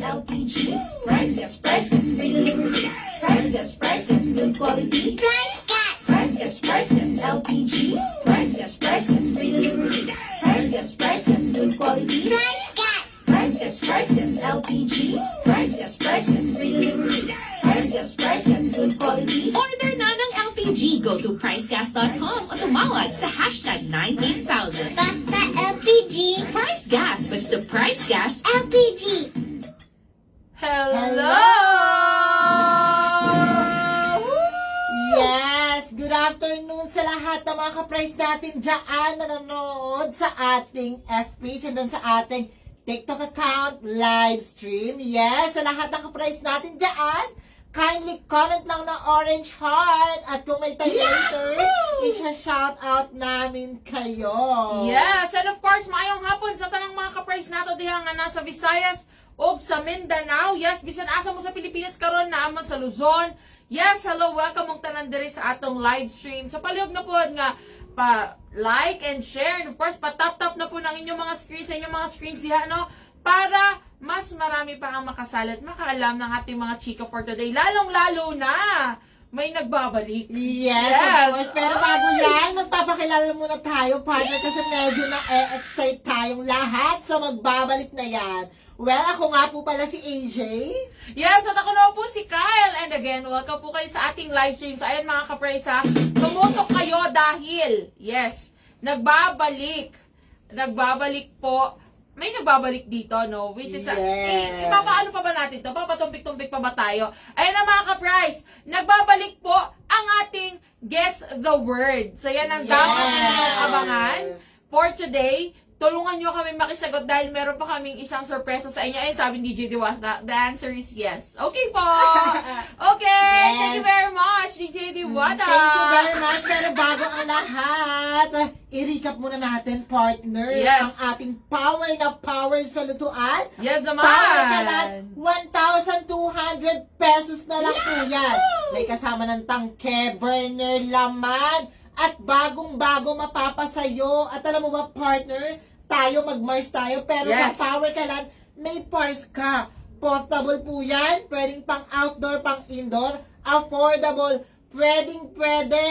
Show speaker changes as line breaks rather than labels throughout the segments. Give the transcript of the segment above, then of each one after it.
LPG. Priceless, free delivery. Priceless, good quality. Priceless, LPG. Priceless, free delivery. Priceless, good quality. Priceless, LPG. Priceless, free delivery. Priceless, good quality.
Order na ng LPG. Go to pricegas.com o tumawag sa hashtag 98000.
Basta LPG.
Price Gas. Basta Price Gas.
LPG.
Hello!
Yes! Good afternoon sa lahat ng mga ka-price natin dyan na nanonood sa ating FB and then sa ating TikTok account live stream. Yes! Sa lahat ng ka-price natin dyan, kindly comment lang ng orange heart at kung may time later, isa-shout out namin kayo.
Yes, and of course, maayong hapon sa tanang mga ka-price nato diha nga nasa Visayas o sa Mindanao. Yes, bisan asa mo sa Pilipinas karon naman sa Luzon. Yes, hello, welcome mong tanan diri sa atong live stream. Sa palihog na po nga pa-like and share. And of course, pa-tap-tap na po ng inyong mga screens sa inyong mga screens diha, no? Para mas marami pa ang makasalat, makaalam ng ating mga chika for today. Lalong-lalo na may nagbabalik.
Yes, of course. Pero bago yan, magpapakilala muna tayo, partner, kasi medyo na-excite tayong lahat sa magbabalik na yan. Well, ako nga po pala si AJ.
Yes, at ako na po si Kyle. And again, welcome po kayo sa ating live stream. So, ayan mga ka-praise ha, tumutok kayo dahil, yes, nagbabalik po. May nagbabalik dito, no? Which is,
Yes.
ipapaano pa ba natin to? Papatumpik-tumpik pa ba tayo? Ayan na mga ka-price, nagbabalik po ang ating Guess the Word. So, yan ang dapat ninyong abangan for today. Tulungan nyo kami makisagot dahil meron pa kaming isang sorpresa sa inyo. Ayun, sabi ni DJ Diwata, the answer is yes. Okay po! Okay!
Yes.
Thank you very much, DJ Diwata!
Thank you very much. Pero bago ang lahat, i-recap muna natin, partner,
Yes.
ang ating power na power sa lutuan.
Yes naman!
Power kalat, 1,200 pesos na lang po yan. May kasama ng tangke, burner, laman, at bagong-bago mapapasayo. At alam mo ba, partner, mag-Mars tayo, pero
Yes.
sa power kalat, may pars ka. Portable po yan, pwedeng pang outdoor, pang indoor, affordable, pwede,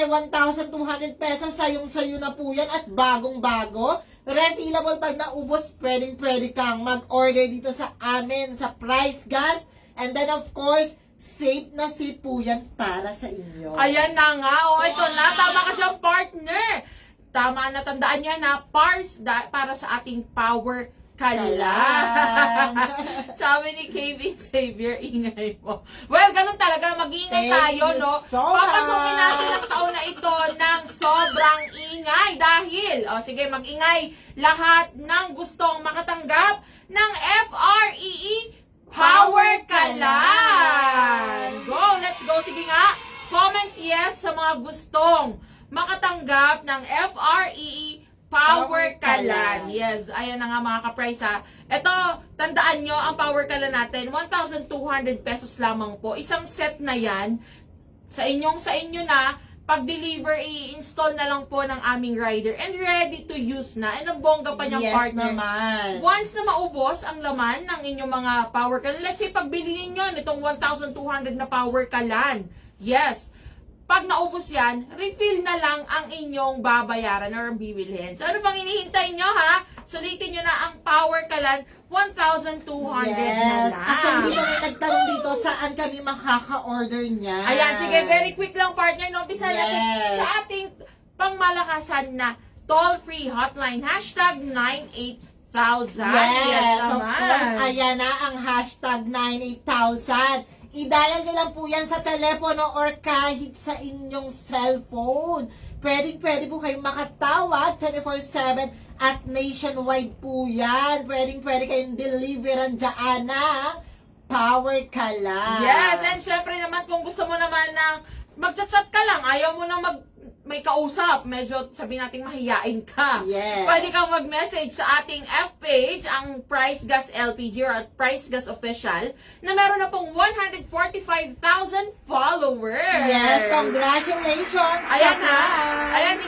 1,200 pesos, sayong-sayo na po yan, at bagong-bago, refillable pag naubos, pwede kang mag-order dito sa amin, sa Price Gas, and then of course, safe na safe po yan para sa inyo.
Ayan na nga. O, ito na. Tama ka dyan, partner. Tama na, tandaan niya na pars para sa ating power kalan. Sabi ni Kevin Xavier, ingay mo. Well, ganun talaga. Mag-iingay
Thank
tayo,
you
no?
so
Papasukin
much.
natin ang taon na ito ng sobrang ingay. Dahil, sige, mag-ingay lahat ng gustong makatanggap ng FREE Power Kalan. Go, let's go. Sige nga, comment yes sa mga gustong makatanggap ng FREE Power Kalan. Yes, ayan na nga mga ka-price ha. Ito, tandaan nyo, ang Power Kalan natin, 1,200 pesos lamang po. Isang set na yan, sa inyo na, pag-deliver, i-install na lang po ng aming rider and ready to use na. And ang bongga pa niyang
Yes
partner.
naman.
Once na maubos ang laman ng inyong mga Power Kalan, let's say pagbili niyo nitong 1,200 na Power Kalan, yes, pag naubos yan, refill na lang ang inyong babayaran or bibilhin. So, ano bang hinihintay nyo, ha? Sulitin nyo na ang Power Kalan 1,200 na
Yes.
lang.
Actually, dito may nagtanong dito saan kami makaka-order niya.
Ayan, sige, very quick lang, partner. No? Umpisa natin
Yes.
sa ating pangmalakasan na toll-free hotline. Hashtag 98,000.
Yes, of
naman.
course. Ayan na ang hashtag 98,000. I-dial nyo lang po yan sa telepono or kahit sa inyong cellphone. Pwede po kayong makatawag 24/7 at nationwide po yan. Pwede kayong deliveran dyan ng Power Kalan.
Yes, and syempre naman kung gusto mo naman ng magchat-chat ka lang, ayaw mo na may kausap, medyo sabi nating mahiyain ka.
Yes.
Pwede kang mag-message sa ating F page, ang Price Gas LPG or at Price Gas Official, na meron na pong 145,000 followers.
Yes, congratulations!
Ayan
Kapra.
ha. Ayan,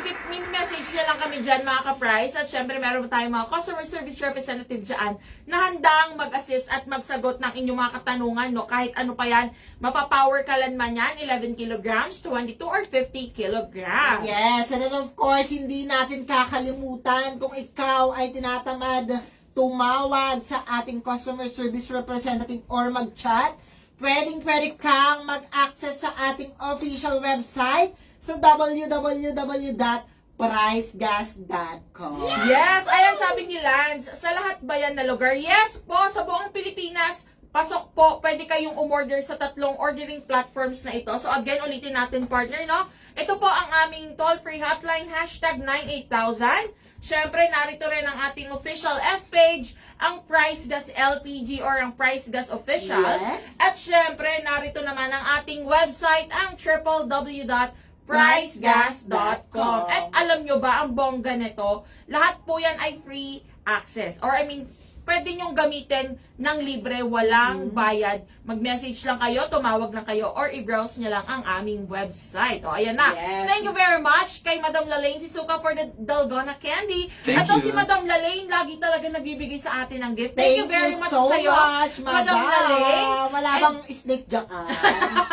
message nyo lang kami dyan mga ka-price. At syempre meron tayong mga customer service representative dyan na handang mag-assist at magsagot ng inyong mga katanungan. No? Kahit ano pa yan, mapapower kalan man yan, 11 kilograms, 22 or 50 kilograms.
Yes, and then of course, hindi natin kakalimutan kung ikaw ay tinatamad tumawag sa ating customer service representative or mag-chat, pwede kang mag-access sa ating official website sa www.pricegas.com.
Yes, ayan sabi ni Lance, sa lahat ba yan na lugar? Yes po, sa buong Pilipinas, pasok po, pwede kayong umorder sa 3 ordering platforms na ito. So again, ulitin natin partner, no? Ito po ang aming toll-free hotline, hashtag 98,000. Syempre, narito rin ang ating official F page, ang Price Gas LPG or ang Price Gas Official.
Yes.
At syempre, narito naman ang ating website, ang www.pricegas.com. At alam nyo ba, ang bongga nito, lahat po yan ay free access. Or I mean, pwede nyong gamitin ng libre, walang bayad. Mag-message lang kayo, tumawag lang kayo, or i-browse nyo lang ang aming website. O, ayan na.
Yes.
Thank you very much kay Madam Lalaine Sisuka for the Dalgona Candy.
Thank
At to
you.
si Madam Lalaine, lagi talaga nagbibigay sa atin ng gift. Thank you very much
so
sa'yo,
much,
Madam Lalaine.
Wala
And-
bang snake dyan?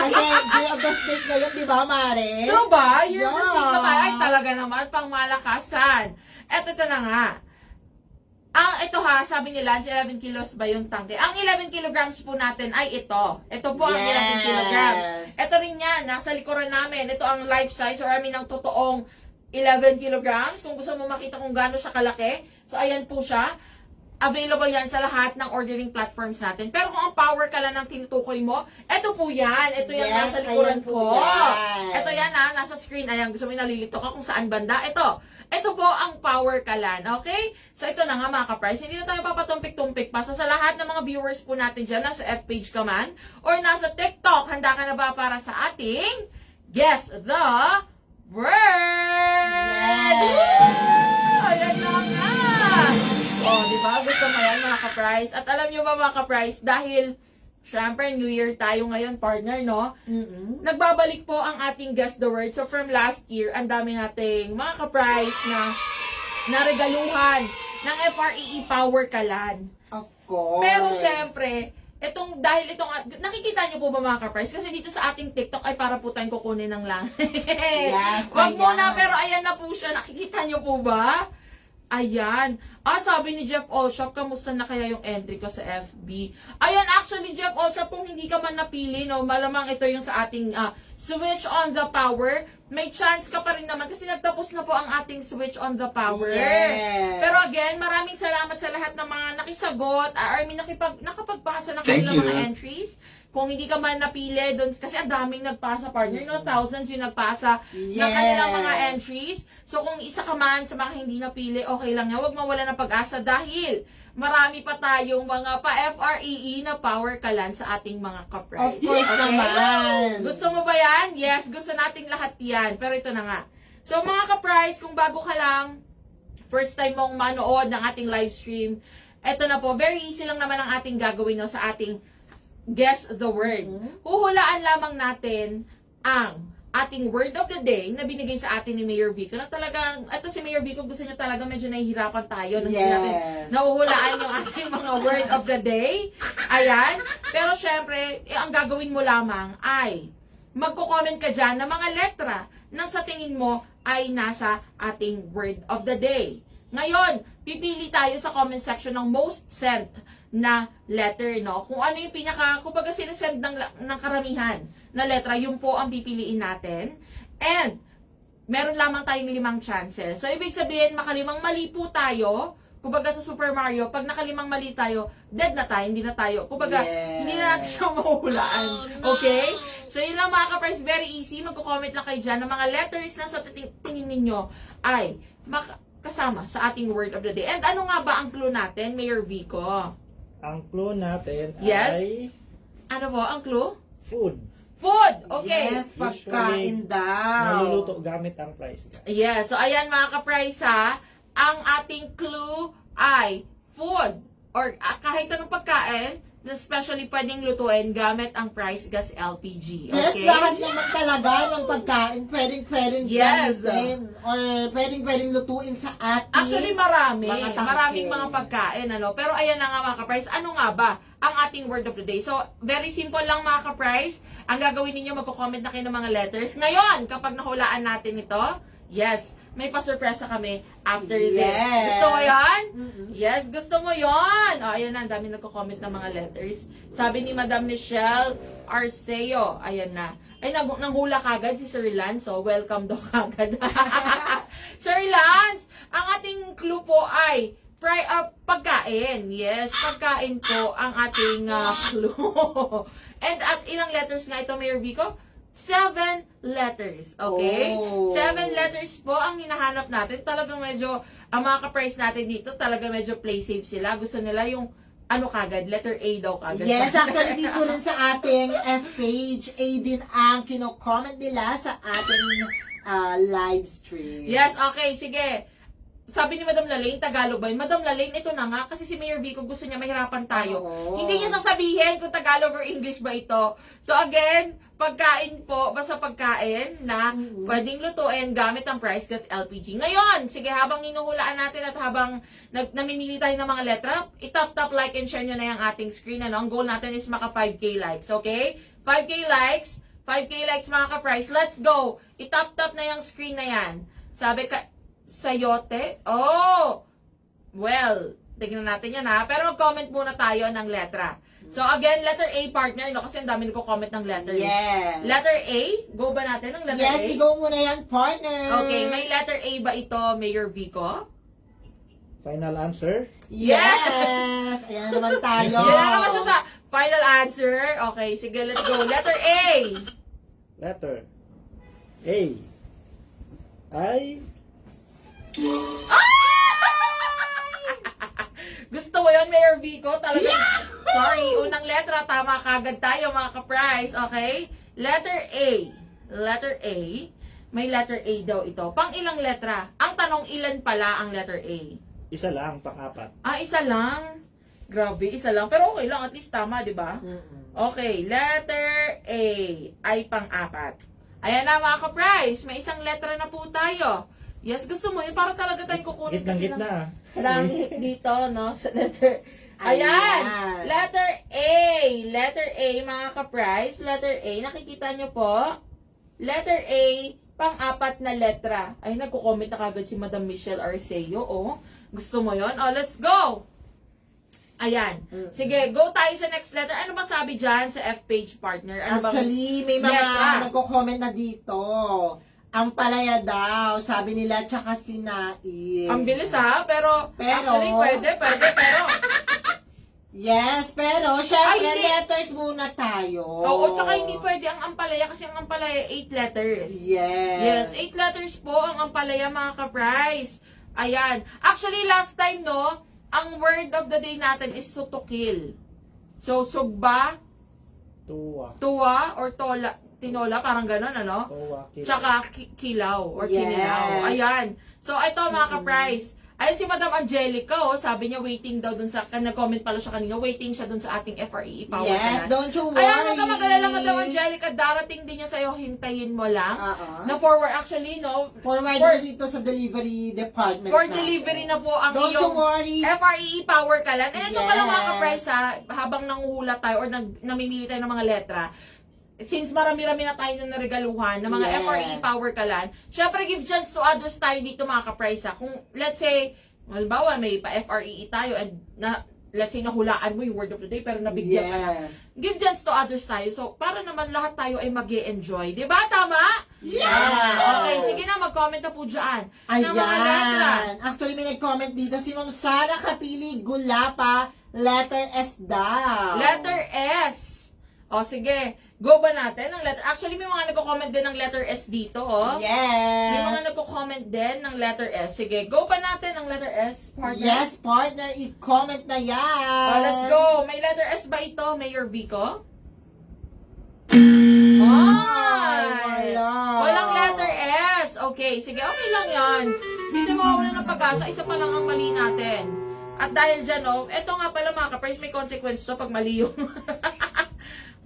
Kasi Day of the Snake ngayon, di ba, Mare?
True ba? You're the
Yeah.
snake na tayo. Ay, talaga naman, pang malakasan. At ito na nga. Ito ha, sabi nila, 11 kilos ba yung tangke? Ang 11 kilograms po natin ay ito. Ito po ang 11
Yes.
kilograms. Ito rin yan, nasa likuran namin. Ito ang life size or I mean, ang totoong 11 kilograms. Kung gusto mo makita kung gaano siya kalaki. So, ayan po siya. Available yan sa lahat ng ordering platforms natin. Pero kung ang power ka lang ng tinutukoy mo, ito po yan. Ito yan,
Yes,
nasa likuran
ayan po
ko.
yan.
Ito yan ha, nasa screen. Ayan, gusto mo nalilito ka kung saan banda. Ito. Ito po ang power kalan. Okay? So, ito na nga mga ka-price. Hindi na tayo papatumpik-tumpik pa. So, sa lahat ng mga viewers po natin dyan, nasa F-page ka man, or nasa TikTok, handa ka na ba para sa ating Guess the Word?
Yes.
Ayan na nga. Oh, di ba? Gusto mo yan mga ka-price. At alam nyo ba mga ka-price, dahil syempre New Year tayo ngayon, partner, no? Nagbabalik po ang ating Guess the Word. So from last year, ang dami nating mga ka-price na naregaluhan ng FREE Power Kalan.
Of course.
Pero syempre, nakikita nyo po ba mga ka-price? Kasi dito sa ating TikTok ay para po tayong kukunin ng lang.
Yes,
Wag
ayan.
muna, pero ayan na po siya. Nakikita nyo po ba? Ayan. Sabi ni Jeff Olshop, kamusta na kaya yung entry ko sa FB? Ayan, actually, Jeff Olshop, kung hindi ka man napili, no, malamang ito yung sa ating switch on the power. May chance ka pa rin naman kasi nagtapos na po ang ating switch on the power.
Yes.
Pero again, maraming salamat sa lahat ng mga nakisagot, I mean, nakapagpasa ng
Thank
kanilang
you.
mga entries. Kung hindi ka man napili doon, kasi ang daming nagpasa, partner, no? Thousands yung nagpasa ng
Yes.
kanilang mga entries. So, kung isa ka man sa mga hindi napili, okay lang yan. Huwag mawala ng pag-asa dahil marami pa tayong mga pa-FREE na power kalan sa ating mga ka-price.
Of course naman.
Gusto mo ba yan? Yes, gusto nating lahat yan. Pero ito na nga. So, mga ka-price, kung bago ka lang, first time mong manood ng ating live stream, eto na po, very easy lang naman ang ating gagawin no, sa ating Guess the Word. Huhulaan lamang natin ang ating word of the day na binigay sa atin ni Mayor Vico na talagang, ito si Mayor Vico, gusto niya talaga medyo nahihirapan tayo nang hindi natin
Yes.
nahuhulaan yung ating mga word of the day. Ayan. Pero syempre, ang gagawin mo lamang ay magko-comment ka dyan ng mga letra nang sa tingin mo ay nasa ating word of the day. Ngayon, pipili tayo sa comment section ng most sent na letter, no? Kung ano yung kumbaga sinesend ng karamihan na letra, yun po ang pipiliin natin. And, meron lamang tayong 5 chances. So, ibig sabihin, makalimang mali po tayo. Kumbaga sa Super Mario, pag nakalimang mali tayo, dead na tayo, hindi na tayo. Kumbaga, hindi na natin siya mahulaan. Okay? So, yun lang mga ka-price, very easy. Magko-comment lang kayo dyan ng mga letters na sa tingin ninyo ay kasama sa ating word of the day. And ano nga ba ang clue natin, Mayor Vico?
Ang clue natin
Yes?
ay
Ano po ang clue?
food.
Food! Okay.
Yes, pagkain daw.
Naluluto gamit ang price gas.
Yes. So, ayan mga ka-price ha. Ang ating clue ay food. Or kahit anong pagkain, especially pwedeng lutuin gamit ang price gas LPG.
Yes,
Okay?
lahat naman talaga ng pagkain pwedeng
Yes.
gamitin or pwedeng lutuin sa ating
Actually, marami.
mga tangke.
Maraming mga pagkain, ano. Pero ayan na nga mga ka-price. Ano nga ba ang ating word of the day? So, very simple lang mga ka-price. Ang gagawin ninyo, magpo-comment na kayo ng mga letters. Ngayon, kapag nahulaan natin ito, yes, may pa-surpresa kami after this.
Yes.
Gusto mo yan?
Mm-mm.
Yes, gusto mo yon. O, ayan na, ang dami nagko-comment ng mga letters. Sabi ni Madam Michelle Arceo, ayan na. Ay, nanghula kagad si Sir Lance, so welcome daw kagad. Sir Lance, ang ating clue po ay pagkain. Yes, pagkain po ang ating clue. And at ilang letters nga ito, Mayor Vico? 7 letters, okay?
Oh.
7 letters po ang hinahanap natin. Talagang medyo, ang mga ka-price natin dito, talaga medyo play safe sila. Gusto nila yung, kagad, letter A daw kagad.
Yes, actually dito rin sa ating F-page, A din ang kino-comment nila sa ating live stream.
Yes, okay, sige. Sabi ni Madam Lalaine, Tagalog ba yun? Madam Lalaine, ito na nga, kasi si Mayor Vico gusto niya mahirapan tayo.
Oo.
Hindi niya sasabihin kung Tagalog or English ba ito. So again, pagkain po, basta pagkain na pwedeng lutuin gamit ang price gas LPG. Ngayon, sige, habang hinuhulaan natin at habang namimili tayo ng mga letra, itap-tap, like, and share nyo na yung ating screen. Ano? Ang goal natin is maka 5K likes, okay? 5K likes mga ka-price. Let's go! Itap-tap na yung screen na yan. Sabi ka, sayote? Oh! Well, tignan natin yan ha. Pero mag-comment muna tayo ng letra. So again, letter A partner, no? Kasi ang dami nagko-comment ng letters.
Yes.
Letter A? Go ba natin ng letter A?
Yes, go muna yan, partner.
Okay, may letter A ba ito, Mayor Vico?
Final answer?
Yes! Ayan naman tayo.
Yan na naman siya sa final answer. Okay, sige, let's go. Letter A.
Letter A ay
Gusto mo yun, Mayor Vico? Talaga. Sorry, unang letra, tama kagad tayo mga ka-price. Okay? Letter A. Letter A. May letter A daw ito. Pang ilang letra? Ang tanong, ilan pala ang letter A?
isa lang, pang-apat.
Isa lang? Grabe, isa lang. Pero okay lang, at least tama, di ba? Okay, letter A ay pang-apat. Ayan na mga ka-price, may isang letra na po tayo. Yes, gusto mo yun? Para talaga tayong kukunin kasi
Gitnang-gitna.
langit dito, no? Sa letter. Ayan!
Ayan.
Letter A. Letter A, mga ka-price. Letter A, nakikita nyo po? Letter A, pang-apat na letra. Ay, nagko-comment na kagad si Madam Michelle Arceo, oh. Gusto mo yon? Oh, let's go! Ayan. Sige, go tayo sa next letter. Ano ba sabi dyan sa F-page partner? Ano bang
Actually, may mga
letra?
nagko-comment na dito. Ang palaya daw, sabi nila, tsaka sinain.
Ang bilis ha, pero
Pero-
actually pwede, pero
Yes, pero syempre,
Ay, hindi.
letters muna tayo.
oo, tsaka hindi pwede ang ampalaya kasi ang ampalaya 8 letters. Yes,
Yes.
8 letters po ang ampalaya mga ka-price. Ayan. Actually, last time, no, ang word of the day natin is sutukil. So, sugba,
Tuwa.
tuwa, or tola, tinola, parang ganon, ano?
Tuwa. Kila.
Tsaka kilaw or
Yes.
kinilaw. Ayan. So, ito mga ka-price. Ayun si Madam Angelica, oh, sabi niya waiting daw dun sa, nag-comment pala siya kanina, waiting siya dun sa ating FRE Power
Yes,
Canal.
don't you worry.
Ayan, huwag ka mag-alala, Madam Angelica, darating din niya sa'yo, hintayin mo lang. Na forward, actually, no,
Forward
For-
na dito sa delivery department
for
natin.
delivery na po ang
Don't you
iyong
worry.
FRE Power Kalan. And ito pala mga
Yes.
ka-price ha, habang nanguhula tayo or namimili tayo ng mga letra, since marami-rami na tayo na naregaluhan ng mga
Yes.
FRE Power Kalan, syempre give chance to others tayo dito mga ka-price ha. Kung let's say, halimbawa may pa-FRE tayo and let's say nahulaan mo yung word of the day pero nabigyan ka na.
Yes.
Give chance to others tayo. So, para naman lahat tayo ay mag-e-enjoy. Diba? Tama?
Yes.
Okay, sige na, mag-comment na po dyan. Ng mga letra.
Ayan. Actually, may nag-comment dito si Ma'am Sara Kapili Gulapa, letter S daw.
Letter S. O, sige. Go ba natin ng letter? Actually, may mga nagko-comment din ng letter S dito, oh.
Yes.
May mga nagko-comment din ng letter S. Sige, go ba natin ng letter S, partner?
Yes, partner. I-comment na yan.
Oh, let's go. May letter S ba ito, Mayor Vico?
Ay, wala.
Walang letter S. Okay, sige, okay lang yan. Hindi mawawala ng pag-asa. Isa pa lang ang mali natin. At dahil dyan, oh, eto nga pala mga ka-price, may consequence to pag mali yung...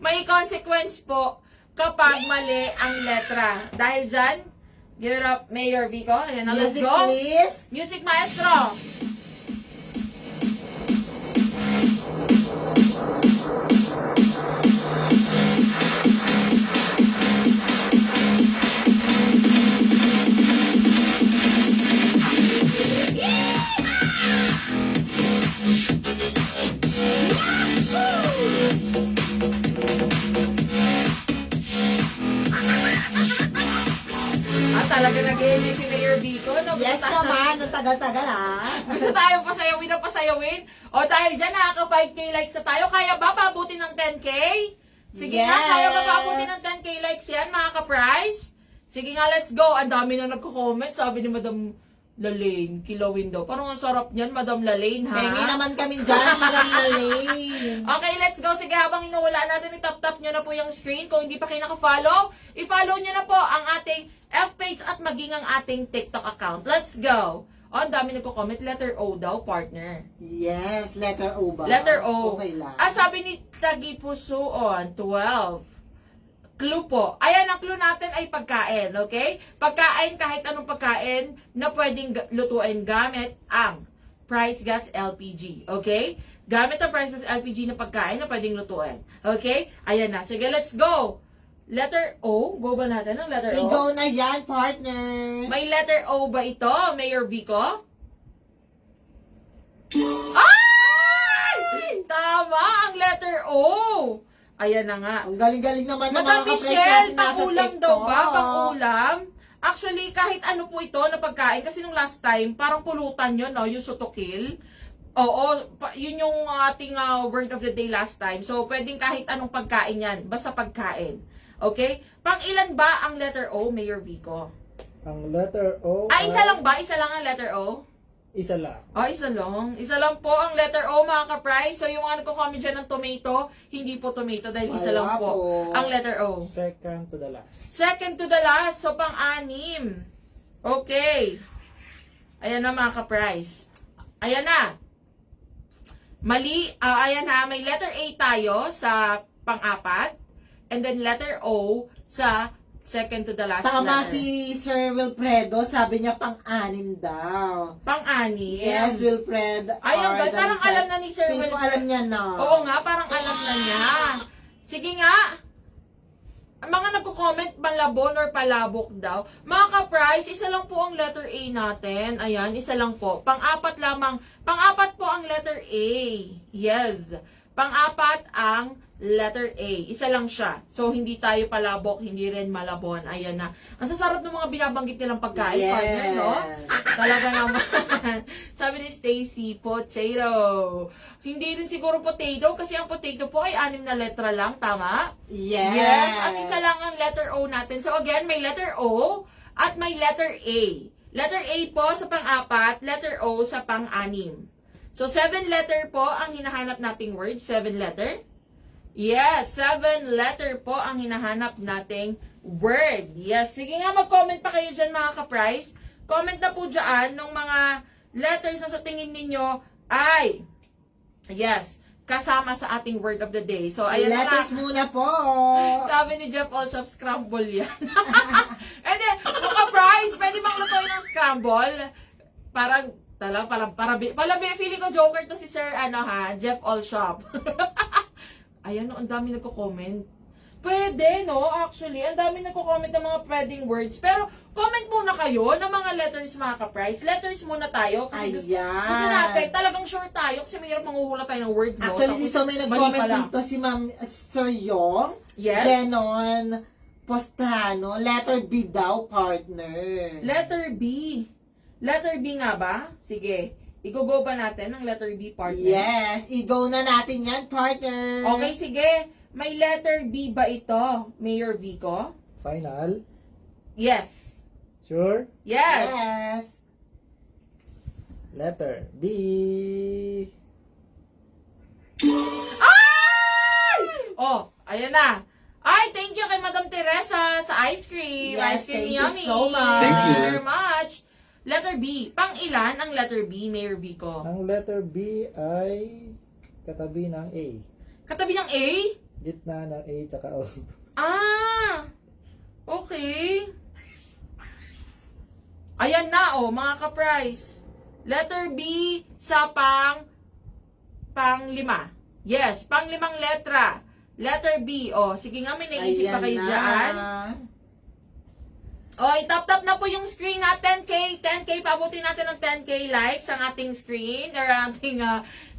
may consequence po kapag mali ang letra. Dahil dyan, give it up, Mayor Vico. Ayan na, let's
Music,
go.
please.
Music maestro. Talaga nag-enjoy si Mayor Vico, no?
Yes naman. Ang tagal-tagal,
Gusto tayong pasayawin na pasayawin? O dahil dyan, nakaka 5K likes na tayo. Kaya ba pabuti ng 10K? Sige nga,
Yes.
kaya ba pabuti ng 10K likes yan, mga ka-price? Sige nga, let's go. Ang dami na nagko-comment. Sabi ni Madam Lalaine, kilawin daw. Parang ang sarap niyan, Madam Lalaine, ha?
Pengi naman kami dyan, Madam Lalaine.
Okay, let's go. Sige, habang inuwala natin, i-tap-tap nyo na po yung screen. Kung hindi pa kayo naka-follow, i-follow nyo na po ang ating F-page at maging ang ating TikTok account. Let's go. Oh, ang dami nagko-comment. Letter O daw, partner.
Yes, letter O ba?
Letter O.
Okay lang.
Sabi ni Tagi Pusoon, 12. Clue po. Ayan, ang clue natin ay pagkain, okay? Pagkain, kahit anong pagkain na pwedeng lutuin gamit ang Price Gas LPG, okay? Gamit ang Price Gas LPG na pagkain na pwedeng lutuin, okay? Ayan na. Sige, let's go. Letter O. Go ba natin ang letter O?
I-go na yan, partner.
May letter O ba ito, Mayor Vico? Ay! Tama ang letter O. Ayan na nga.
Ang galing-galing naman ng
Madam
mga kapres
Michelle,
natin nasa
pangulam
TikTok.
daw ba? Pangulam? Actually, kahit ano po ito na pagkain, kasi nung last time, parang pulutan yun, no? Yung sutokil. Oo, yun yung ating word of the day last time. So, pwedeng kahit anong pagkain yan. Basta pagkain. Okay? Pang-ilan ba ang letter O, Mayor Vico?
Ang letter O
Isa lang ba? Isa lang ang letter O?
Isa lang.
Isa lang. Isa lang po ang letter O, mga ka-price. So, yung mga nagko-comment dyan ng tomato, hindi po tomato dahil isa
Wala
lang po
po.
ang letter O.
Second to the last.
Second to the last. So, pang-anim. Okay. Ayan na, mga ka-price. Ayan na. Mali. Ayan na. May letter A tayo sa pang-apat. And then letter O sa second to the last
Tama
letter.
si Sir Wilfredo, sabi niya pang-anim daw.
Pang-anim.
Yes, Wilfred.
Ay, ang
Ardan
parang
said-
alam na ni Sir
Feel ko
Wilfred.
alam niya na.
Oo nga, parang alam na niya. Sige nga. Ang mga nagko-comment, malabon or palabok daw. Mga ka-price, isa lang po ang letter A natin. Ayan, isa lang po. Pang-apat lamang. Pang-apat po ang letter A. Yes. Pang-apat ang letter A. Isa lang siya. So, hindi tayo palabok, hindi rin malabon. Ayan na. Ang sasarap ng mga binabanggit nilang pagkain,
Yes.
partner, no? Talaga naman. Sabi ni Stacy, potato. Hindi rin siguro potato kasi ang potato po ay 6 na letra lang. Tama?
Yes.
Yes. At isa lang ang letter O natin. So, again, may letter O at may letter A. Letter A po sa pang-apat, letter O sa pang-anim. So, 7 letter po ang hinahanap nating word. 7 letter. Yes, 7 letter po ang hinahanap nating word. Yes, sige nga, mag-comment pa kayo dyan, mga ka-price. Comment na po dyan nung mga letters na sa tingin ninyo ay, yes, kasama sa ating word of the day. So, ayan na
Letters
nga.
muna po.
Sabi ni Jeff Olshop, scramble yan. And then, mga price, pwede bang lutuin ng scramble? Parang, feeling ko joker to si Sir, Jeff Olshop. Ayan, ang dami nagko-comment. Pwede, no? Actually, ang dami nagko-comment ng mga pwedeng words. Pero, comment muna kayo ng mga letters, mga ka-price. Letters muna tayo. Kasi gusto natin, talagang sure tayo. Kasi mayroon manguhula tayo ng word, no?
Actually, dito may nag-comment dito si Ma'am Sir Yong.
Yes?
Genon Postrano. Letter B daw, partner.
Letter B. Letter B nga ba? Sige. I-go ba natin ng letter B, partner?
Yes, i-go na natin yan, partner.
Okay, sige. May letter B ba ito, Mayor Vico?
Final.
Yes.
Sure.
Yes.
Yes.
Letter B.
Ay! Oh, ayan na. Ay, thank you kay Madam Teresa sa ice cream.
Yes,
Ice cream
thank you
yummy.
so much.
Thank you.
Very much. Letter B. Pang ilan ang letter B, Mayor Vico?
Ang letter B ay katabi ng A.
Katabi ng A?
Gitna ng A tsaka O.
Ah! Okay. Ayan na, oh, mga ka-price. Letter B sa pang-lima. Yes, pang-limang letra. Letter B. Oh, sige nga, may naisip pa kayo dyan. Oh, itap-tap na po yung screen na 10K. 10K, pabutin natin ng 10K likes ang ating screen or ang ating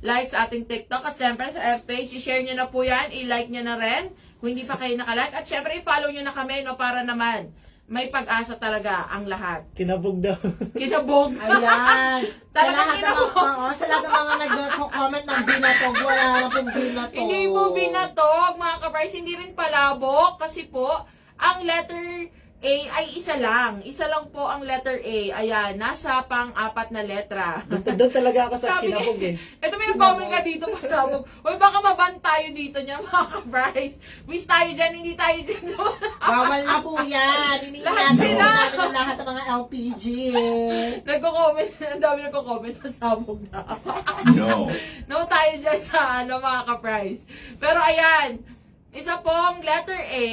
likes sa ating TikTok. At syempre sa F-page, i-share nyo na po yan. I-like nyo na rin kung hindi pa kayo nakalike. At syempre, i-follow nyo na kami, no, para naman may pag-asa talaga ang lahat.
Kinabog daw.
Kinabog.
Ayan. sa
Talagang
lahat ng mga, sa lahat ng mga nag-comment ng binatog, wala na pong binatog.
Hindi po binatog, mga ka-price. Hindi rin palabok. Kasi po, ang letter A ay isa lang. Isa lang po ang letter A. Ayan, nasa pang-apat na letra.
Doon talaga ako sa
Sabi
kinabog
niya,
eh.
ito may nag-comment nga dito pasabog. Uy, baka maban tayo dito niya, mga ka-price. Wish tayo dyan, hindi tayo dyan.
Bawal na po yan.
Lahat
Iniingatan
sila.
po namin ang lahat ng mga LPG.
Nagko-comment, ang dami nagko-comment, pasabog na.
No.
No tayo dyan sa mga ka-price. Pero ayan, isa pong letter A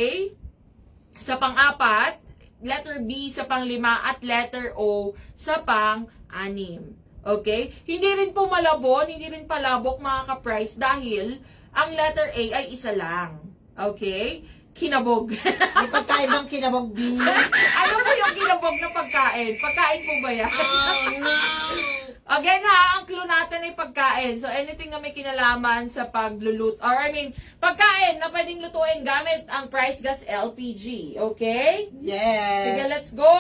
sa pang-apat, letter B sa pang-lima, at letter O sa pang-anim. Okay? Hindi rin po malabon, hindi rin palabok, mga ka-price, dahil ang letter A ay isa lang. Okay? Kinabog.
May pagkaibang kinabog B.
Ano po yung kinabog na pagkain? Pagkain po ba yan?
Oh, no.
Again ha, ang clue natin ay pagkain. So anything na may kinalaman sa pagluluto, or I mean, pagkain na pwedeng lutuin gamit ang Price Gas LPG. Okay?
Yes.
Sige, let's go!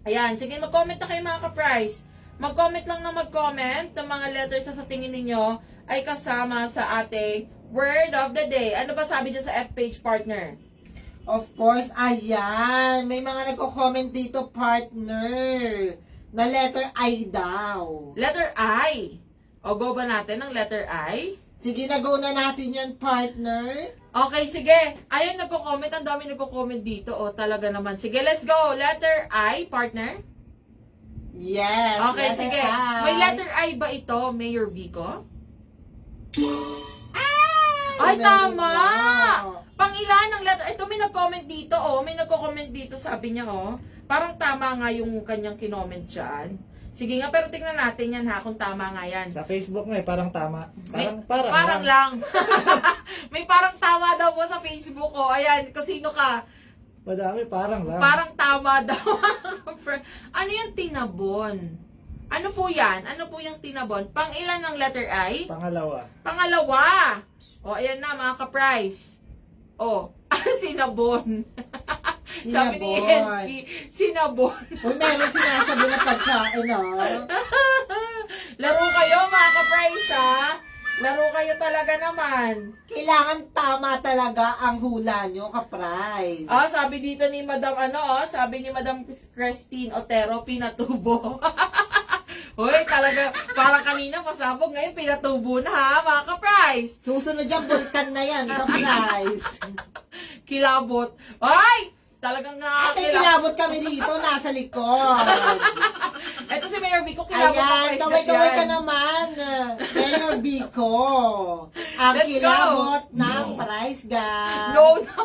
Ayan, sige, mag-comment na kayo, mga ka-price. Mag-comment lang na mag-comment ng mga letters na sa tingin ninyo ay kasama sa ating word of the day. Ano ba sabi dyan sa F-page, partner?
Of course, ayan. May mga nagko-comment dito, partner. Na letter I daw.
Letter I. O, go ba natin ng letter I?
Sige, na-go na natin yan, partner.
Okay, sige. Ayan, nagko-comment. Ang dami nagko-comment dito. O, talaga naman. Sige, let's go. Letter I, partner.
Yes.
Okay,
letter
sige.
I.
May letter I ba ito, Mayor Vico? Ay,
Very
tama!
well.
Pang-ilan ang letter? Ito, may nag-comment dito, oh. May nagko-comment dito, sabi niya, oh. Parang tama nga yung kanyang kinoment dyan. Sige nga, pero tingnan natin yan, ha, kung tama nga yan.
Sa Facebook nga eh, parang tama.
May-
Parang
lang. May parang tama daw po sa Facebook, oh. Ayan, kung sino ka.
Madami, parang lang.
Parang tama daw. Ano yung tinabon? Ano po yan? Ano po yung tinabon? Pang-ilan ng letter I?
Pangalawa.
Pangalawa. O, ayan na, mga ka-price. O, sinabon. Sabi ni
Sinabon.
Hensky, sinabon.
Uy, meron sinasabi na pagkain, ah.
Laro kayo, mga ka-price, ha? Laro kayo talaga naman.
Kailangan tama talaga ang hula nyo, ka-prize.
Ah, sabi dito ni Madam, sabi ni Madam Christine Otero, pinatubo. Hoy, talaga, parang kanina pasabog, ngayon pinatubo na, ha, mga ka-price.
Susunod yung vulkan na yan, ka-prize.
Kilabot. Ay! Talagang
Ate,
nakakilabot.
kilabot kami dito, nasa likod.
Ito si Mayor Vico, kilabot ang
Ayan,
price
kaway-kaway
yan.
ka naman. Mayor Bico. Ang
Let's go.
kilabot ng price gas.
No, no.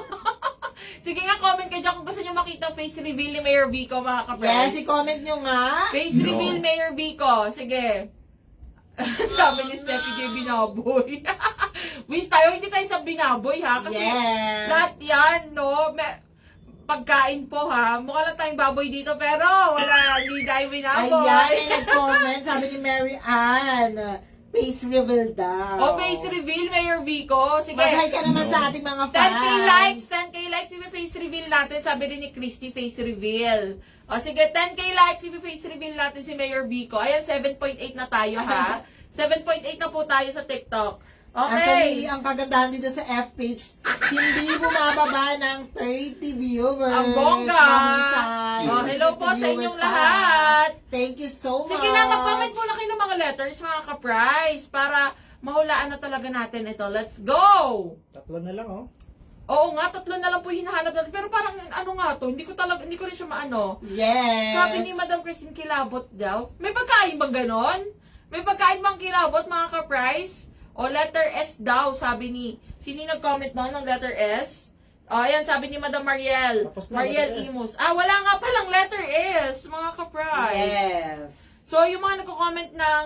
Sige nga, comment kayo dyan kung gusto nyo makita face reveal ni Mayor Vico, mga ka-price.
Yes, i-comment nyo nga.
Face reveal, Mayor Vico. Sige. Sabi ni Steffi J. Binaboy. Wish tayo, hindi tayo sa binaboy ha. Kasi
Yes.
lahat yan, no? Pagkain po ha. Mukha lang tayong baboy dito pero wala, hindi tayo binaboy.
Ayan, may nag-comment, sabi ni Mary Ann, face reveal daw.
O face reveal, Mayor Vico. Sige.
Mag-hi ka naman sa ating mga fans.
10k likes, 10k likes, i-face reveal natin. Sabi rin ni Christy, face reveal. O sige, 10k likes, i-face reveal natin si Mayor Vico. Ayan, 7.8 na tayo ha. 7.8 na po tayo sa TikTok.
Actually,
Okay.
ang kagandahan dito sa F-page, hindi bumababa ng 30 viewers.
Ang bongga.
Mahusay.
Oh, hello po
30
sa inyong
viewers
lahat.
Thank you so much.
Sige na, mag-comment muna kayo ng mga letters, mga ka-prize, para mahulaan na talaga natin ito. Let's go!
Tatlo na lang, oh.
Oo nga, 3 na lang po yung hinahanap natin. Pero parang ano nga to, hindi ko rin siya maano.
Yes.
Sabi ni Madam Christine kilabot daw. May pagkain bang ganon? May pagkain bang kilabot, mga ka-prize? O letter S daw, sabi ni, sino nag-comment noon ng letter S? O, ayan, sabi ni Madam Mariel.
Tapos na,
Mariel
letter S.
Imus. Ah, wala nga palang letter S, mga ka-prize.
Yes.
So, yung mga nagko-comment ng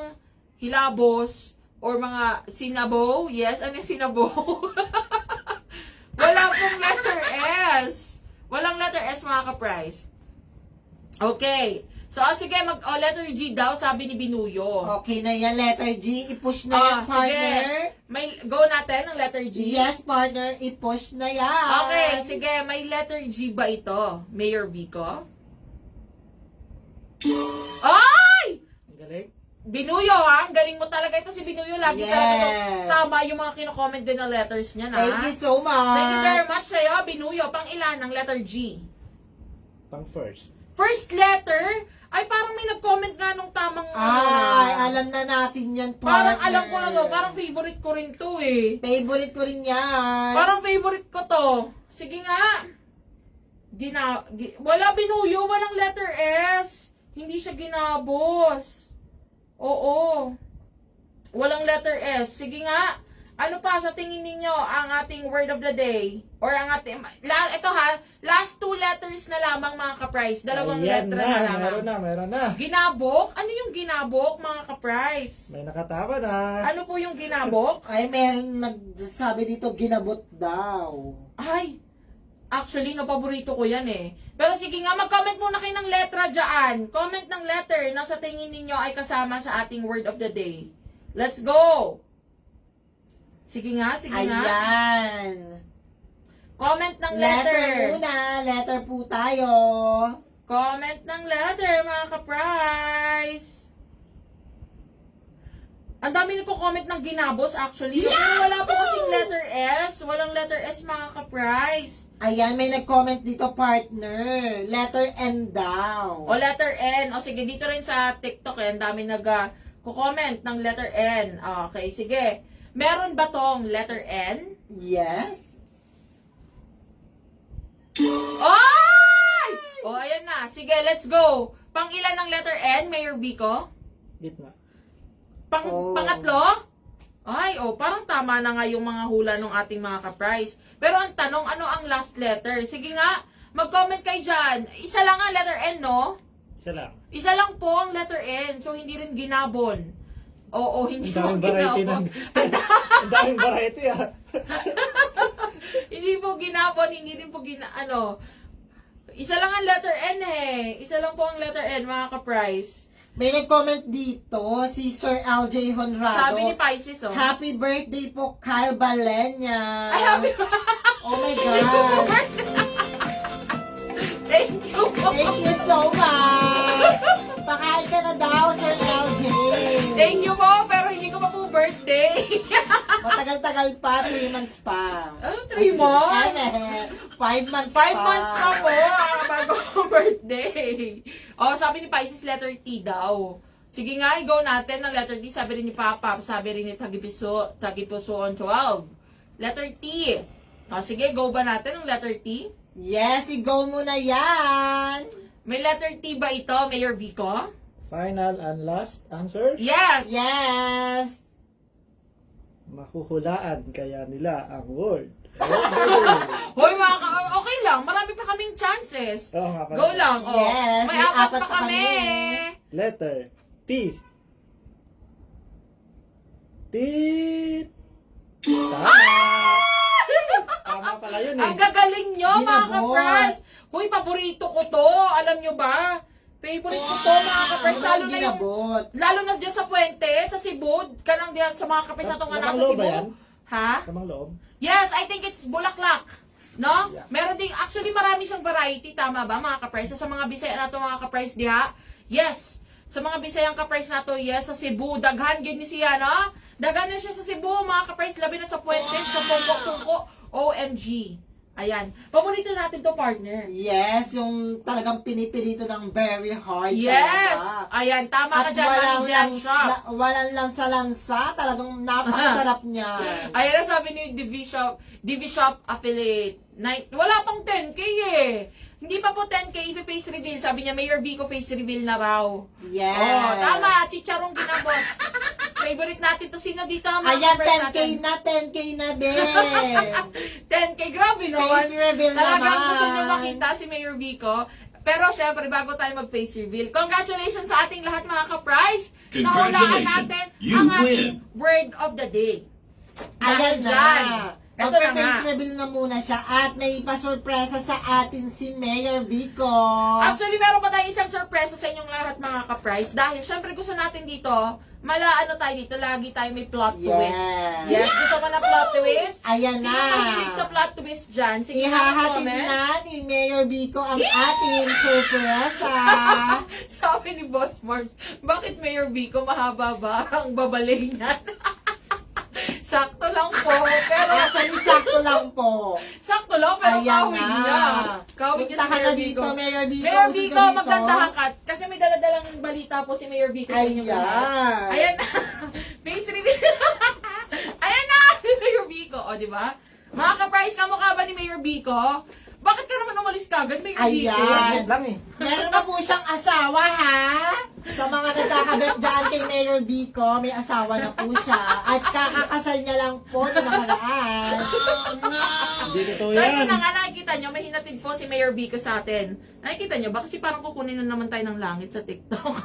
hilabos or mga sinabo, yes, ano yung sinabo? Wala pong letter S. Walang letter S, mga ka-prize. Okay. So, sige, letter G daw, sabi ni Binuyo.
Okay na yan, letter G. I-push na yan, partner.
May go natin ng letter G.
Yes, partner. I-push na yan.
Okay, sige, may letter G ba ito? Mayor Vico? Ay!
Ang galing.
Binuyo ha, ang galing mo talaga ito si Binuyo. Lagi
Yes.
talaga tama yung mga kino-comment din na letters niya na.
Thank you so much.
Thank you very much sa'yo, Binuyo. Pang ilan ng letter G?
Pang first.
First letter? Ay, parang may nag-comment nga nung tamang
Ay, alam na natin yan, partner.
Parang alam ko na to. Parang favorite ko rin to eh.
Favorite ko rin yan.
Parang favorite ko to. Sige nga. Wala Binuyo, walang letter S. Hindi siya ginabos. Oo. Walang letter S. Sige nga. Ano pa sa tingin ninyo ang ating word of the day? Or ang ating... ito ha, last 2 letters na lamang, mga ka-prize. Dalawang
Ayan
letra na lamang.
meron na.
Ginabok? Ano yung ginabok, mga ka-prize?
May nakatama na.
Ano po yung ginabok?
Ay, meron nagsabi dito, ginabot daw.
Ay, actually, nga paborito ko yan eh. Pero sige nga, mag-comment muna kayo ng letra dyan. Comment ng letter na sa tingin ninyo ay kasama sa ating word of the day. Let's go! Sige nga, sige nga.
Ayan.
Comment ng
Letter
letter.
muna. Letter po tayo.
Comment ng letter, mga ka-prize. Ang dami nagko-comment ng ginabos actually. Pero wala po kasing letter S. Walang letter S, mga ka-prize.
Ayan, may nag-comment dito, partner. Letter N daw.
O letter N. O sige, dito rin sa TikTok eh. Ang dami nag-comment ng letter N. Okay, sige. Meron ba tong letter N?
Yes.
Ay! O, ayan na. Sige, let's go. Pang ilan ng letter N, Mayor Vico?
Gitna.
Pangatlo? Ay, parang tama na nga yung mga hula ng ating mga ka-prize. Pero ang tanong, ano ang last letter? Sige nga, mag-comment kayo dyan. Isa lang ang letter N, no?
Isa lang.
Isa lang po ang letter N, so hindi rin ginabon. Oo, hindi
Ang
po
daming variety
ginabon.
Ang daming variety ah.
Hindi po ginabon, hindi din po isa lang ang letter N eh. Isa lang po ang letter N, mga ka-prize.
May nag-comment dito, si Sir LJ Honrado.
Sabi ni Pisces, oh.
Happy birthday po, Kyle Balenya.
Ay, happy
Oh my God.
Thank you po.
Thank you so much. Pakain ka na daw, Sir LJ.
Thank you po, pero hindi ko pa po birthday.
Matagal-tagal pa, 3 months pa.
Ano, 3 months?
5 months
5
pa.
months pa po, bago ko birthday. Sabi ni Pisces, letter T daw. Sige nga, i-go natin ng letter T. Sabi rin ni Papa, sabi rin ni Tagipuso on 12. Letter T. Sige, go ba natin ng letter T?
Yes, i-go mo na yan.
May letter T ba ito, Mayor Vico?
Final and last answer.
Yes!
Yes.
Mahuhulaan kaya nila ang word.
Hoy, okay lang. Marami pa kaming chances.
Oo nga pala.
Go lang.
Yes,
May
may
apat
apat
pa
pa
kami.
Letter T. Tit! Tama! Tama pala yun eh.
Ang gagaling nyo, mga
Ginabot.
ka-price. Huy, paborito ko to. Alam nyo ba? Favorite ko to, mga ka-price. Lalo na yung,
ginabot.
lalo na dyan sa Puente, sa Cebu. Kanang diyan sa mga ka-price na itong nga
Lamang
nasa
loob ba
Cebu.
yan?
Ha?
Tamang loob.
Yes, I think it's bulaklak. No?
Yeah.
Meron ding, actually marami siyang variety. Tama ba, mga ka-price? Sa mga Bisaya na ito, mga ka-price diha. Yes. Sa mga Bisayang ka-price na to, yes, sa Cebu. Daghan, gid ni siya, no? Daghan na siya sa Cebu, mga ka-price. Labi na sa Puentes, sa Pungko-Pungko. OMG. Ayan. Paborito natin to, partner.
Yes, yung talagang pinipilito ng very hard.
Yes!
talaga.
Ayan, tama ka
At
dyan, Mami Jan Shop.
walang lansa-lansa. Talagang napakasarap niya.
Ayan na sabi ni DV Shop affiliate. Wala pang 10K eh. Hindi pa po 10K face reveal. Sabi niya, Mayor Vico face reveal na raw.
Yes.
Oh, tama. Chicharong ginabot. Favorite natin to. Sino dito? Mga
Ayan,
favorite
10K
natin?
na, 10K na din.
10K. Grabe naman.
Face reveal
Talagang
naman.
gusto niyo makita si Mayor Vico. Pero syempre, bago tayo mag-face reveal, congratulations sa ating lahat mga ka-prize. Nahulaan natin
You
ang
win.
ating word of the day.
Ayan
Dahil
na.
dyan, ito na nga.
Magpa-face reveal na muna siya at may ipasurpresa sa atin si Mayor Vico.
Actually, meron pa tayong isang sorpresa sa inyong lahat mga ka-price. Dahil syempre gusto natin dito, ano tayo dito, lagi tayo may plot twist. Yes, gusto mo na plot twist?
Ayan
Sino
na.
mahilig sa plot twist dyan? Sige na
Ihahatid
comment.
na ni Mayor Vico ang ating surpresa.
Sabi ni Boss Marbs, bakit Mayor Vico mahaba ba ang babalay niyan? Sakto lang po, pero
Actually, sakto lang po.
sakto lang, pero
Ayan
kawig
na.
niya. Kawig niya
Punta
si
ka
Mayor
na
Vico.
dito, Mayor Vico.
Mayor
Usog
Vico,
ka dito.
magdandahan ka. Kasi may daladalang balita po si Mayor Vico sa inyong lahat.
Ayan.
Ayan na. Face reveal. Ayan na, si Mayor Vico. O, di ba? Mga ka-price, kamukha ba ni Mayor Vico? Bakit ka naman umalis kagad, Mayor Vico?
Ayan.
Lang eh.
Meron na po siyang asawa, ha? Sa mga nagkakabet dyan kay Mayor Vico, may asawa na po siya. At kakakasal niya lang po na nakaraan.
Hindi totoo
So, ito
yan.
na nga, nakikita nyo, may hinatid po si Mayor Vico sa atin. Nakikita nyo ba? Kasi parang kukunin na naman tayo ng langit sa TikTok.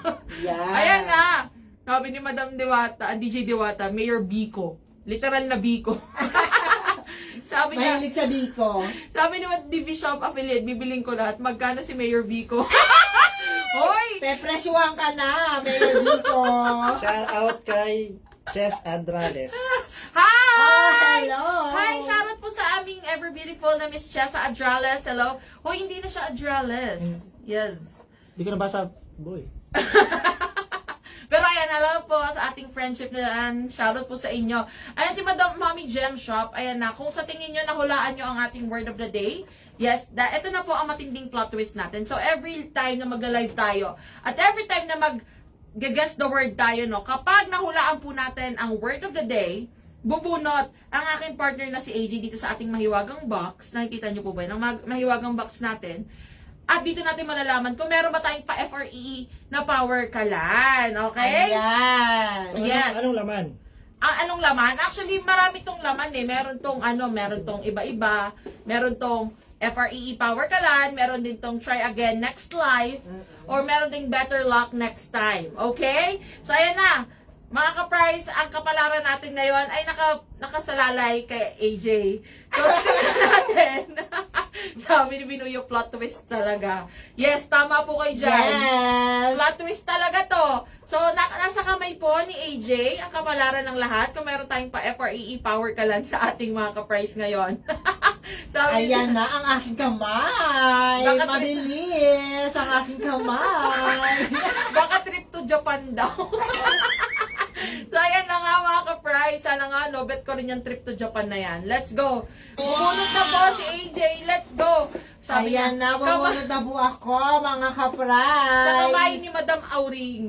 Yan.
Ayan na. Sabi ni Madam Diwata, DJ Diwata, Mayor Vico. Literal na Vico. Sabi niya,
Mahilig sa Vico.
sabi ni DV Shop affiliate, bibiling ko lahat. Magkano si Mayor Vico? Hoy!
Pepresyuhan ka na, Mayor Vico.
Shout out kay Chess Adrales.
Hi!
Oh, hello.
Hi! Shoutout po sa aming ever beautiful na Miss Chessa Adrales. Hello. Hoy, hindi na siya Adrales. Yes.
Hindi ko nabasa, boy.
Pero ayan, hello po sa ating friendship na yan. Shoutout po sa inyo. Ayan si Madam Mommy Gem Shop. Ayan na, kung sa tingin nyo, nahulaan nyo ang ating word of the day. Yes, ito na po ang matinding plot twist natin. So, every time na magla-live tayo, at every time na mag-guess the word tayo, no, kapag nahulaan po natin ang word of the day, bubunot ang aking partner na si AJ dito sa ating mahiwagang box. Nakikita nyo po ba yun? Ang mahiwagang box natin. At dito natin malalaman kung meron ba tayong pa-FRE na power kalan. Okay?
Ayan.
So,
Yes.
anong laman?
Ang anong laman? Actually, marami tong laman eh. Meron tong meron tong iba-iba. Meron tong FRE Power Kalan. Meron din tong Try Again Next Life. Or meron ding Better Luck Next Time. Okay? So, ayan na. Mga ka-prize, ang kapalaran natin ngayon ay nakasalalay kay AJ. So, tingnan natin. Sabi ni Binuyo, plot twist talaga. Yes, tama po kayo dyan.
Yes.
Plot twist talaga to. So, nasa kamay po ni AJ ang kapalaran ng lahat kung meron tayong pa-FRE Power Kalan sa ating mga ka-prize ngayon. Sabi
Ayan na ang aking kamay.
Baka-
Mabilis ang aking kamay.
Baka trip to Japan daw. So, ayan na nga mga ka-prize. Sana nga, no, bet ko rin yung trip to Japan na yan. Let's go. Bumunot na po si AJ. Let's go.
Ayan na, bumunod na po ako, mga kapray.
Sa kamay ni Madam Auring.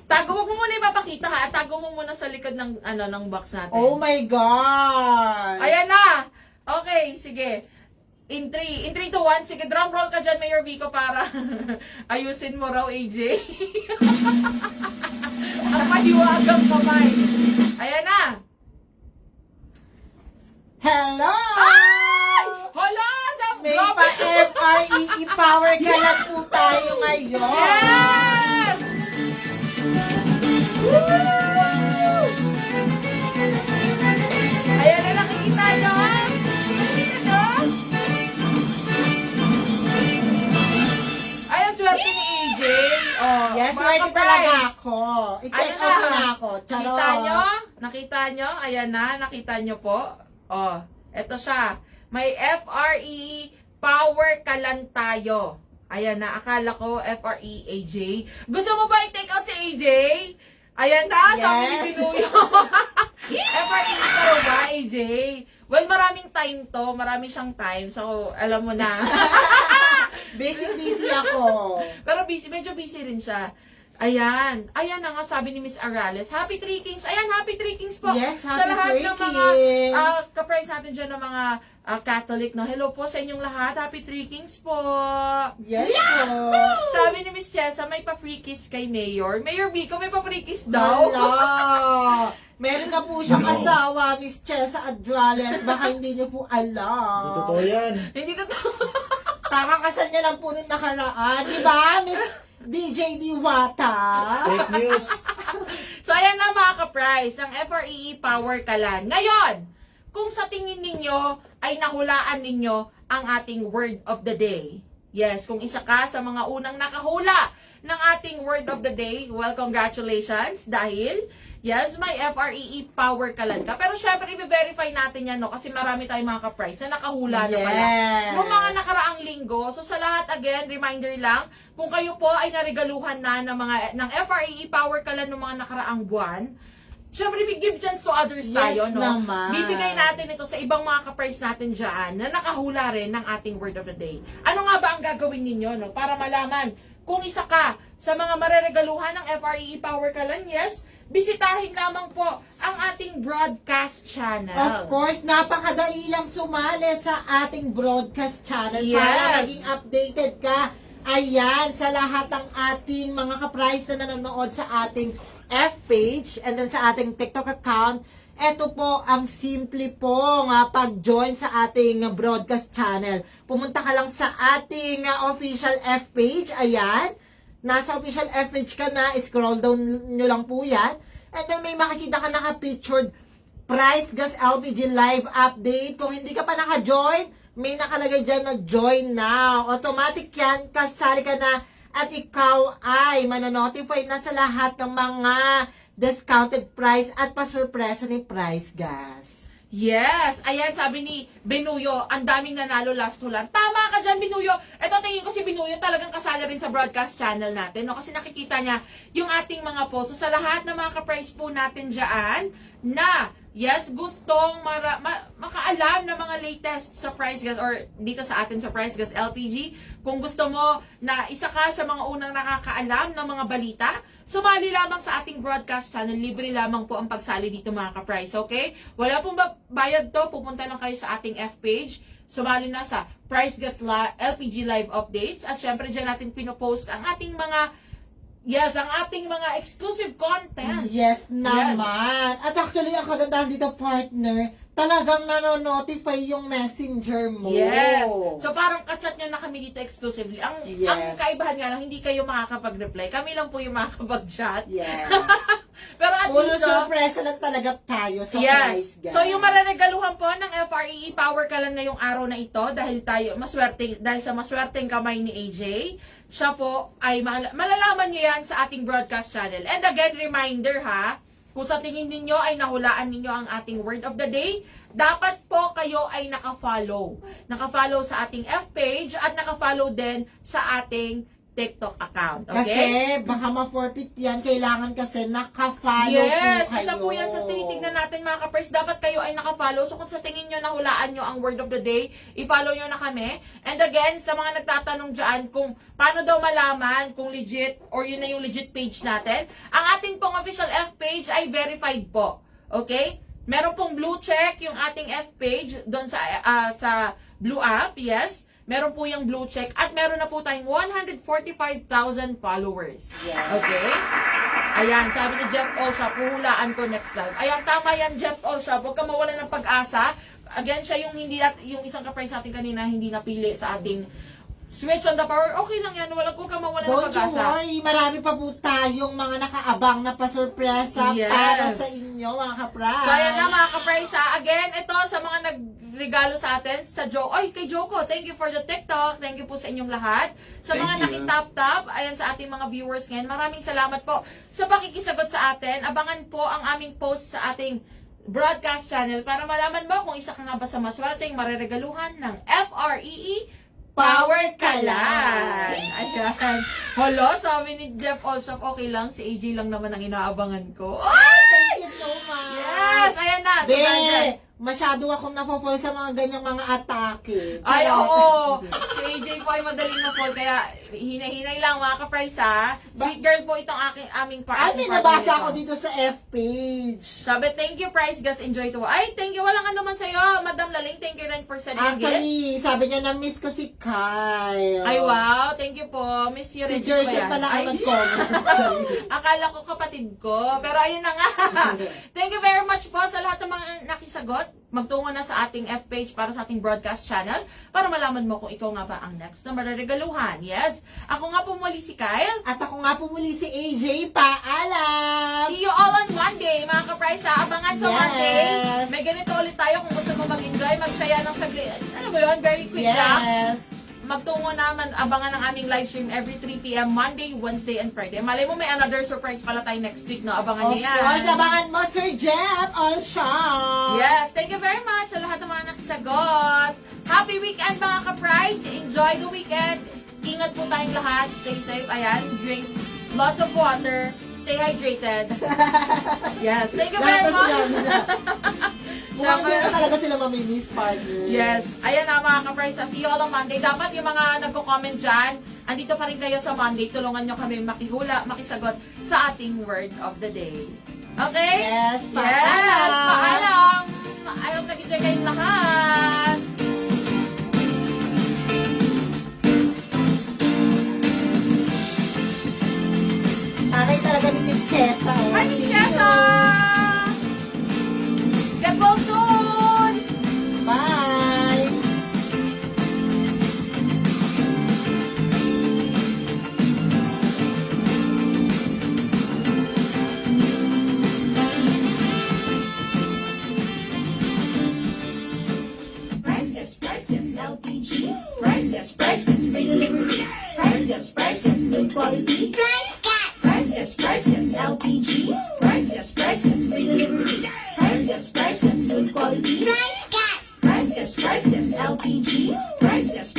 Tago mo muna ipapakita ha. Tago mo muna sa likod ng, ng box natin.
Oh my God.
Ayan na. Okay, sige. In 3, 2, 1. Sige, drum roll ka dyan, Mayor Vico, para ayusin mo raw, AJ. Ang mahiwagang kamay. Ayan na.
Hello!
Ay! Hala!
May pa-FRE Power Kalan po tayo ngayon.
Yes! Woo!
ako. I-check
Ano
out
na?
na ako. Charot.
Kita nyo? Nakita nyo? Ayan na, nakita nyo po. Oh, eto siya. May FRE Power Kalan tayo. Ayan na, akala ko FRE AJ. Gusto mo ba i-take out si AJ? Ayan na, sabi ni
Yes.
Binuyo. FRE ka ba, AJ? Well, maraming time to. Marami siyang time. So, alam mo na.
Busy ako.
Pero busy, medyo busy rin siya. Ayan. Ayan na nga, sabi ni Miss Arales. Happy Three Kings. Ayan, Happy Three Kings po.
Yes,
sa
Happy
lahat
Three
ng mga
Kings.
ka-prize natin dyan ng mga Catholic. No? Hello po sa inyong lahat. Happy Three Kings po.
Yes po.
Sabi ni Miss Chessa, may pa-free kiss kay Mayor. Mayor Vico, may pa-free kiss daw.
Hala. Meron na po siyang asawa, Miss Chessa Adrales. Baka hindi niyo po
Hindi
alam.
totoo yan.
Hindi totoo.
Kakakasal niya lang po nung nakaraan. Di ba, Miss DJ Diwata?
Fake news.
So, ayan na mga ka-prize, ang FREE Power Kalan. Ngayon, kung sa tingin ninyo ay nahulaan ninyo ang ating word of the day. Yes, kung isa ka sa mga unang nakahula ng ating word of the day, well, congratulations dahil yes, may FREE Power Kalan ka. Pero syempre, i-verify natin yan, no? Kasi marami tayong mga ka-prize na nakahula na pala.
Yes.
Noong mga nakaraang linggo. So, sa lahat, again, reminder lang, kung kayo po ay narigaluhan na ng FREE Power Kalan ng mga nakaraang buwan, syempre, we give chance to others
Yes
tayo, no?
naman.
Bibigay natin ito sa ibang mga ka-prize natin dyan na nakahula rin ng ating word of the day. Ano nga ba ang gagawin ninyo, no? Para malaman kung isa ka sa mga mareregaluhan ng FREE Power Kalan, yes, bisitahin lamang po ang ating broadcast channel.
Of course, napakadali lang sumali sa ating broadcast channel
Yes.
para maging updated ka. Ayan, sa lahat ng ating mga ka-prize na nanonood sa ating F-page and then sa ating TikTok account. Ito po ang simple po nga pag-join sa ating broadcast channel. Pumunta ka lang sa ating official F-page. Ayan. Nasa official F-page ka na. Scroll down nyo lang po yan. And then may makikita ka naka-pictured Price Gas LPG live update. Kung hindi ka pa naka-join, may nakalagay dyan na join now. Automatic yan. Kasali ka na at ikaw ay manonotify na sa lahat ng mga discounted price at pasurpresa ni Price Gas.
Yes! Ayan, sabi ni Binuyo, ang daming nanalo last hulan. Tama ka dyan, Binuyo! Ito, tingin ko si Binuyo talagang kasali rin sa broadcast channel natin, no? Kasi nakikita niya yung ating mga posts. So, sa lahat ng mga ka-price po natin dyan, na, yes, gustong makaalam ng mga latest sa Price Gas or dito sa atin sa Price Gas LPG, kung gusto mo na isa ka sa mga unang nakakaalam ng mga balita, sumali lamang sa ating broadcast channel. Libre lamang po ang pagsali dito mga ka-price, okay? Wala pong bayad to. Pupunta lang kayo sa ating F-page. Sumali na sa Price Gas LPG Live Updates. At syempre dyan natin pinopost ang ating mga ang ating mga exclusive content.
Yes naman. At actually, ang kagandahan dito, partner, talagang nanonotify yung messenger mo.
Yes. So parang kachat nyo na kami dito exclusively. Ang
Yes.
kaibahan nga lang, hindi kayo makakapag-reply. Kami lang po yung makakapag-chat.
Yes.
Pero at
Puro
least,
surpresa lang talaga tayo sa Price Gas.
So yung mareregaluhan po ng FREE Power Kalan ngayong araw na ito dahil sa maswerteng kamay ni AJ, siya po ay malalaman niyo yan sa ating broadcast channel. And again, reminder ha, kung sa tingin ninyo ay nahulaan ninyo ang ating word of the day, dapat po kayo ay naka-follow. Naka-follow sa ating F-page at naka-follow din sa ating TikTok account.
Kasi
Okay?
baka ma-forfeit yan. Kailangan kasi naka-follow
Yes,
po kayo.
isa po yan sa tinitignan natin mga ka-price. Dapat kayo ay naka-follow. So kung sa tingin nyo nahulaan nyo ang word of the day, i-follow nyo na kami. And again, sa mga nagtatanong dyan kung paano daw malaman kung legit or yun na yung legit page natin, ang ating pong official F-page ay verified po. Okay? Meron pong blue check yung ating F-page doon sa Blue App, yes. Meron po yung blue check at meron na po tayong 145,000 followers.
Yeah.
Okay? Ayan, sabi ni Jeff Olsha, puhulaan ko next live. Ayan, tama yan, Jeff Olsha. Huwag ka mawala ng pag-asa. Again, siya yung yung isang ka-price natin kanina hindi napili sa ating switch on the power. Okay lang yan. Huwag ka mawala ng
Don't you
pag-asa.
worry, marami pa po tayong mga nakaabang na pasurpresa
Yes.
para sa inyo, mga kapras.
So, ayan na mga ka-price ha. Again, ito sa mga nagregalo sa atin sa kay Joko. Thank you for the TikTok. Thank you po sa inyong lahat. Sa mga nakitap-tap, ayan sa ating mga viewers ngayon. Maraming salamat po sa pakikisagot sa atin. Abangan po ang aming post sa ating broadcast channel para malaman mo kung isa ka nga ba sa maswerteng mareregaluhan ng FREE Power Kalan. Ayan. Hala, sabi ni Jeff Olshop, okay lang. Si AJ lang naman ang inaabangan ko.
Thank you so much.
Yes! Ayan na.
Be,
600.
masyado akong napapol sa mga ganyang mga atake.
Ay,
Charot.
oo. Si AJ po ay madaling na-fall. Kaya, hinay-hinay lang mga ka-price ha. Sweet girl po itong aming
Ay, may nabasa ako dito sa F-page.
Sabi, thank you, Price Gas. Enjoy to. Ay, thank you. Walang ano man sa'yo. Madam Laling, thank you rin for sending gifts.
Actually, sabi niya na-miss ko si Kyle.
Ay, wow. Thank you po. Miss you
Si
rin po
Jersey
yan.
pala
Ay,
ang nag-comment.
akala ko kapatid ko. Pero ayun na nga. Thank you very much po sa lahat ng mga nakisagot. Magtungo na sa ating F-page para sa ating broadcast channel para malaman mo kung ikaw nga ba ang next na mareregaluhan. Yes. Ako nga po muli si Kyle.
At ako nga po muli si AJ. Paalam!
See you all on Monday, mga ka-price ha. Abangan sa
Yes.
Monday. May ganito ulit tayo kung gusto mo mag-enjoy, magsaya ng saglit. Ano ba yun? Very quick lang.
Yes!
Magtungo naman, abangan ang aming live stream every 3 p.m. Monday, Wednesday, and Friday. Malay mo may another surprise pala tayo next week, no? Abangan
Of
niyo yan.
course, abangan mo, Sir Jeff Olshop!
Yes, thank you very much sa lahat ng mga nakisagot. Happy weekend mga ka-price. Enjoy the weekend. Ingat po tayong lahat. Stay safe. Ayan, drink lots of water. Stay hydrated. Yes, thank you very much.
Mukhang hindi na talaga sila mamimiss, partner.
Yes. Ayan na mga ka-price. See you all on Monday. Dapat yung mga nagko-comment dyan, andito pa rin kayo sa Monday. Tulungan nyo kami makihula, makisagot sa ating word of the day. Okay?
Yes,
Yes.
paalam!
Paalam. I hope nag-enjoy kayong lahat.
Nanay talaga ni Miss Kesa. Oh.
Hi, Miss
See
Kesa! Get well soon!
you. Bye!
Price Gas, LPG. Price Gas, free delivery. Price Gas, good quality.
Price Gas.
Price Gas, LPG. Price Gas, free delivery. Price Gas, good quality.
Price Gas.
Price Gas, LPG. Price Gas,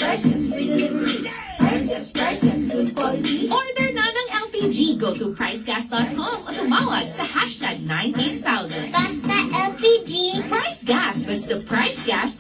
free delivery. Price Gas, good quality. Order na ng LPG. Go to pricegas.com o tumawag sa hashtag 98000.
Basta LPG.
Price Gas, basta Price Gas